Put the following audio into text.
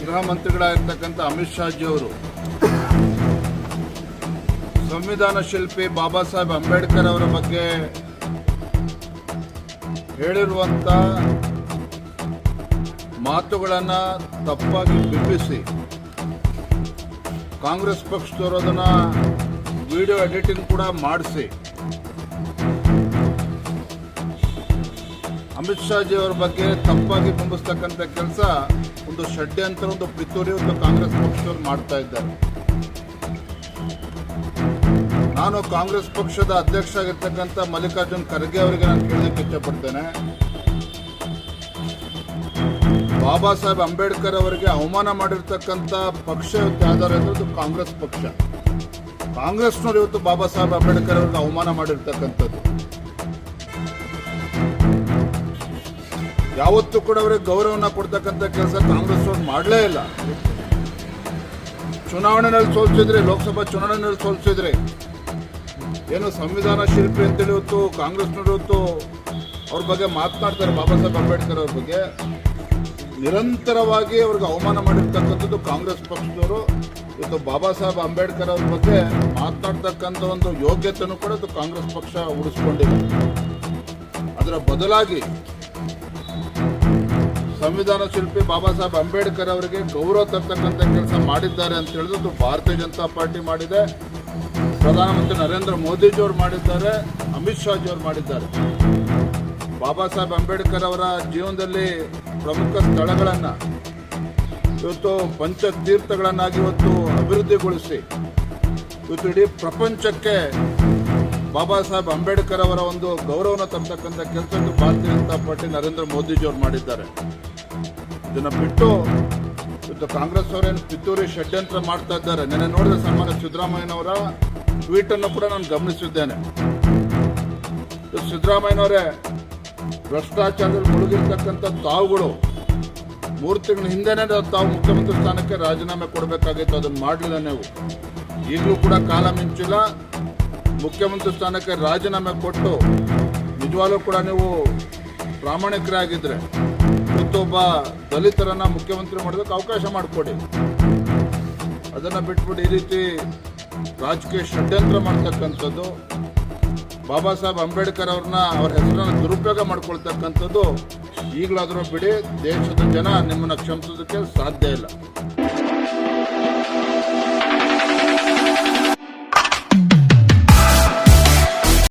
ಗೃಹ ಮಂತ್ರಿಗಳಾಗಿರ್ತಕ್ಕಂಥ ಅಮಿತ್ ಶಾಜಿ ಅವರು ಸಂವಿಧಾನ ಶಿಲ್ಪಿ ಬಾಬಾ ಸಾಹೇಬ್ ಅಂಬೇಡ್ಕರ್ ಅವರ ಬಗ್ಗೆ ಹೇಳಿರುವಂಥ ಮಾತುಗಳನ್ನು ತಪ್ಪಾಗಿ ಬಿಂಬಿಸಿ ಕಾಂಗ್ರೆಸ್ ಪಕ್ಷದವರು ಅದನ್ನ ವಿಡಿಯೋ ಎಡಿಟಿಂಗ್ ಕೂಡ ಮಾಡಿಸಿ ಅಮಿತ್ ಶಾಜಿ ಅವರ ಬಗ್ಗೆ ತಪ್ಪಾಗಿ ಬಿಂಬಿಸ್ತಕ್ಕಂಥ ಕೆಲಸ ಒಂದು ಷಡ್ಯಂತ್ರ, ಒಂದು ಪಿತೂರಿ ಒಂದು ಕಾಂಗ್ರೆಸ್ ಪಕ್ಷದವರು ಮಾಡ್ತಾ ಇದ್ದಾರೆ. ನಾನು ಕಾಂಗ್ರೆಸ್ ಪಕ್ಷದ ಅಧ್ಯಕ್ಷ ಆಗಿರ್ತಕ್ಕಂಥ ಮಲ್ಲಿಕಾರ್ಜುನ್ ಖರ್ಗೆ ಅವರಿಗೆ ನಾನು ಕೇಳಲಿಕ್ಕೆ ಇಷ್ಟಪಡ್ತೇನೆ. ಬಾಬಾ ಸಾಹೇಬ್ ಅಂಬೇಡ್ಕರ್ ಅವರಿಗೆ ಅವಮಾನ ಮಾಡಿರ್ತಕ್ಕಂಥ ಪಕ್ಷ ಯಾವ್ದಾರು ಇರೋದು ಕಾಂಗ್ರೆಸ್ ಪಕ್ಷ. ಕಾಂಗ್ರೆಸ್ನವರು ಇವತ್ತು ಬಾಬಾ ಸಾಹೇಬ್ ಅಂಬೇಡ್ಕರ್ ಅವರಿಗೆ ಅವಮಾನ ಮಾಡಿರ್ತಕ್ಕಂಥದ್ದು. ಯಾವತ್ತೂ ಕೂಡ ಅವರಿಗೆ ಗೌರವನ ಕೊಡ್ತಕ್ಕಂಥ ಕೆಲಸ ಕಾಂಗ್ರೆಸ್ನವ್ರು ಮಾಡಲೇ ಇಲ್ಲ. ಚುನಾವಣೆಯಲ್ಲಿ ಸೋಲ್ಸಿದ್ರೆ, ಲೋಕಸಭಾ ಚುನಾವಣೆಯಲ್ಲಿ ಸೋಲ್ಸಿದ್ರೆ ಏನು ಸಂವಿಧಾನ ಶಿಲ್ಪಿ ಅಂತೇಳಿ ಇವತ್ತು ಕಾಂಗ್ರೆಸ್ನವರು ಇವತ್ತು ಅವ್ರ ಬಗ್ಗೆ ಮಾತನಾಡ್ತಾರೆ. ಬಾಬಾ ಸಾಹೇಬ್ ಅಂಬೇಡ್ಕರ್ ಅವ್ರ ಬಗ್ಗೆ ನಿರಂತರವಾಗಿ ಅವ್ರಿಗೆ ಅವಮಾನ ಮಾಡಿರ್ತಕ್ಕಂಥದ್ದು ಕಾಂಗ್ರೆಸ್ ಪಕ್ಷದವರು. ಇವತ್ತು ಬಾಬಾ ಸಾಹೇಬ್ ಅಂಬೇಡ್ಕರ್ ಅವ್ರ ಬಗ್ಗೆ ಮಾತನಾಡ್ತಕ್ಕಂಥ ಒಂದು ಯೋಗ್ಯತೆಯೂ ಕೂಡ ಇದು ಕಾಂಗ್ರೆಸ್ ಪಕ್ಷ ಉಳಿಸ್ಕೊಂಡಿದೆ. ಅದರ ಬದಲಾಗಿ ಸಂವಿಧಾನ ಶಿಲ್ಪಿ ಬಾಬಾ ಸಾಹೇಬ್ ಅಂಬೇಡ್ಕರ್ ಅವರಿಗೆ ಗೌರವ ತರ್ತಕ್ಕಂಥ ಕೆಲಸ ಮಾಡಿದ್ದಾರೆ ಅಂತ ಹೇಳಿದ್ರು ಭಾರತೀಯ ಜನತಾ ಪಾರ್ಟಿ ಮಾಡಿದೆ, ಪ್ರಧಾನಮಂತ್ರಿ ನರೇಂದ್ರ ಮೋದಿಜಿಯವರು ಮಾಡಿದ್ದಾರೆ, ಅಮಿತ್ ಶಾಜಿ ಅವರು ಮಾಡಿದ್ದಾರೆ. ಬಾಬಾ ಸಾಹೇಬ್ ಅಂಬೇಡ್ಕರ್ ಅವರ ಜೀವನದಲ್ಲಿ ಪ್ರಮುಖ ಸ್ಥಳಗಳನ್ನು ಇವತ್ತು ಪಂಚತೀರ್ಥಗಳನ್ನಾಗಿ ಇವತ್ತು ಅಭಿವೃದ್ಧಿಗೊಳಿಸಿ ಇವತ್ತು ಇಡೀ ಪ್ರಪಂಚಕ್ಕೆ ಬಾಬಾ ಸಾಹೇಬ್ ಅಂಬೇಡ್ಕರ್ ಅವರ ಒಂದು ಗೌರವನ ತರ್ತಕ್ಕಂಥ ಕೆಲಸ ಭಾರತೀಯ ಜನತಾ ಪಾರ್ಟಿ ನರೇಂದ್ರ ಮೋದಿಜಿಯವರು ಮಾಡಿದ್ದಾರೆ. ಇದನ್ನು ಬಿಟ್ಟು ಇವತ್ತು ಕಾಂಗ್ರೆಸ್ ಅವರೇನು ಪಿತೂರಿ ಷಡ್ಯಂತ್ರ ಮಾಡ್ತಾ ಇದ್ದಾರೆ. ನೆನ್ನೆ ನೋಡಿದ್ರೆ ಸನ್ಮಾನ್ಯ ಸಿದ್ದರಾಮಯ್ಯನವರ ಟ್ವೀಟ್ ಅನ್ನು ಕೂಡ ನಾನು ಗಮನಿಸಿದ್ದೇನೆ. ಸಿದ್ದರಾಮಯ್ಯನವರೇ, ಭ್ರಷ್ಟಾಚಾರದಲ್ಲಿ ಮುಳುಗಿರ್ತಕ್ಕಂಥ ತಾವುಗಳು 3 ತಿಂಗಳ ಹಿಂದೆನೇ ತಾವು ಮುಖ್ಯಮಂತ್ರಿ ಸ್ಥಾನಕ್ಕೆ ರಾಜೀನಾಮೆ ಕೊಡಬೇಕಾಗಿತ್ತು. ಅದನ್ನು ಮಾಡಲಿಲ್ಲ ನೀವು. ಈಗಲೂ ಕೂಡ ಕಾಲ ಮಿಂಚಿಲ್ಲ. ಮುಖ್ಯಮಂತ್ರಿ ಸ್ಥಾನಕ್ಕೆ ರಾಜೀನಾಮೆ ಕೊಟ್ಟು ನಿಜವಾಗ್ಲೂ ಕೂಡ ನೀವು ಪ್ರಾಮಾಣಿಕರಾಗಿದ್ದರೆ ಇವತ್ತೊಬ್ಬ ದಲಿತರನ್ನ ಮುಖ್ಯಮಂತ್ರಿ ಮಾಡೋದಕ್ಕೆ ಅವಕಾಶ ಮಾಡಿಕೊಡಿ. ಅದನ್ನು ಬಿಟ್ಬಿಟ್ಟು ಈ ರೀತಿ ರಾಜಕೀಯ ಷಡ್ಯಂತ್ರ ಮಾಡ್ತಕ್ಕಂಥದ್ದು, ಬಾಬಾ ಸಾಹೇಬ್ ಅಂಬೇಡ್ಕರ್ ಅವ್ರನ್ನ ಅವ್ರ ಹೆಸರನ್ನು ದುರುಪಯೋಗ ಮಾಡ್ಕೊಳ್ತಕ್ಕಂಥದ್ದು ಈಗಲಾದರೂ ಬಿಡಿ. ದೇಶದ ಜನ ನಿಮ್ಮನ್ನು ಕ್ಷಮಿಸೋದಕ್ಕೆ ಸಾಧ್ಯ ಇಲ್ಲ.